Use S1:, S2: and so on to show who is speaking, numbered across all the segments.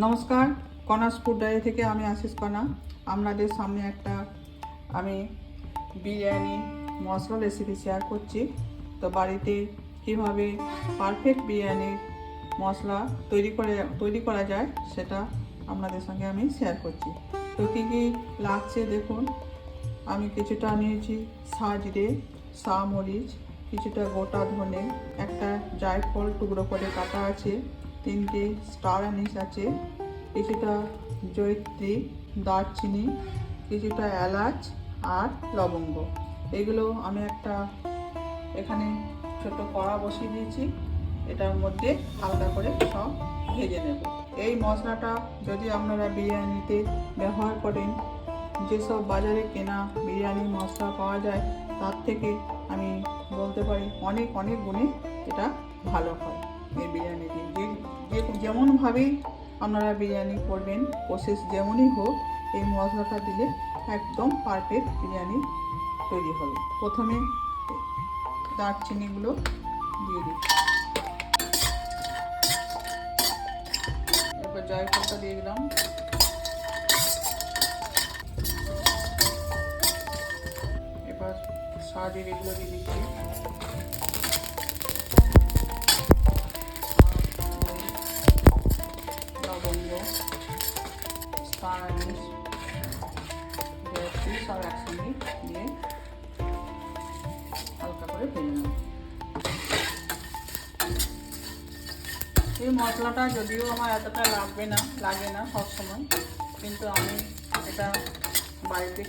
S1: নমস্কার, কনাস food diary থেকে আমি আশিস কণা। আপনাদের সামনে একটা আমি বিরিয়ানি মশলা রেসিপি শেয়ার করছি। তো বাড়িতে কিভাবে পারফেক্ট বিরিয়ানি মশলা তৈরি করা যায় সেটা আপনাদের সঙ্গে আমি শেয়ার করছি। তো কী কী লাগছে দেখুন। আমি কিছুটা নিয়েছি সাজরে, মরিচ, কিছুটা গোটা ধনে, একটা জায়ফল টুকরো করে কাটা আছে, 3টে স্টার অ্যানিস আছে, কিছুটা জয়িত্রী, দারচিনি, কিছুটা এলাচ আর লবঙ্গ। এগুলো আমি একটা এখানে ছোট কড়া বসিয়ে দিয়েছি। এটার মধ্যে হালকা করে সব ভেজে নেব। এই মশলাটা যদি আপনারা বিরিয়ানিতে ব্যবহার করেন, যেসব বাজারে কেনা বিরিয়ানি মশলা পাওয়া যায় তার থেকে আমি বলতে পারি অনেক অনেক গুণে এটা ভালো হয়। এই বিরিয়ানিটি যেমনভাবেই আপনারা বিরিয়ানি করবেন, প্রসেস যেমনই হোক, এই মশলাটা দিলে একদম পারফেক্ট বিরিয়ানি তৈরি হবে। প্রথমে দারচিনিগুলো দিয়ে দিই, এরপর জয়ফলটা দিয়ে দিলাম, এবার সাজের এগুলো দিয়ে দিচ্ছি, লবঙ্গ, স্টার অ্যানিস, জয়ত্রী সব একসঙ্গে দিয়ে হালকা করে ভেজে নেব। এই মশলাটা যদিও আমার এতটা লাগে না সবসময়, কিন্তু আমি এটা বাড়িতে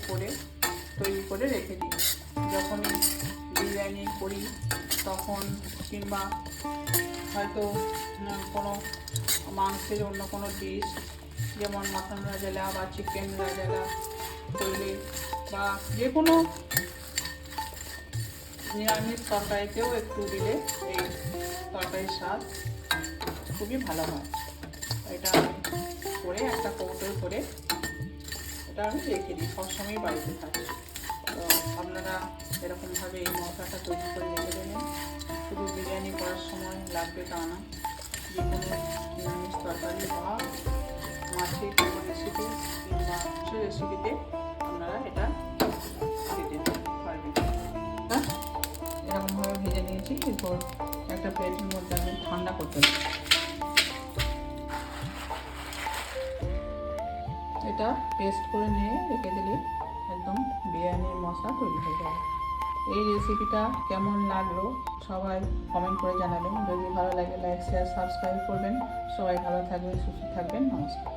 S1: তৈরি করে রেখে দিই। যখন বিরিয়ানি করি তখন, কিংবা হয়তো কোনো মাংসের অন্য কোনো ডিশ, যেমন মাটন রাজালা বা চিকেন রাজালা করলে, বা যে কোনো নিরামিষ তরকারিতেও একটু দিলে এই তরকারির স্বাদ খুবই ভালো হয়। এটা করে একটা কৌটোয় করে এটা আমি রেখে দিই, সবসময় বাড়িতে থাকে। তো আপনারা এরকমভাবে এই মশলাটা তৈরি করে রেখে দেবেন। শুধু বিরিয়ানি করার সময় লাগবে তা না, যে কোনো নিরামিষ তরকারি বা মাছের কোনো রেসিপি কিংবা মাংসের রেসিপিতে আপনারা এটা দিতে পারবেন। এরকমভাবে ভেজে নিয়েছি। এরপর একটা প্লেটের মধ্যে আমি ঠান্ডা করতে হবে। এটা পেস্ট করে নিয়ে রেখে দিলে একদম বিরিয়ানির মশলা তৈরি হয়ে যাবে। এই রেসিপিটা কেমন লাগলো সবাই কমেন্ট করে জানাবেন। যদি ভালো লাগে লাইক, শেয়ার, সাবস্ক্রাইব করবেন। সবাই ভালো থাকবেন, সুস্থ থাকবেন। নমস্কার।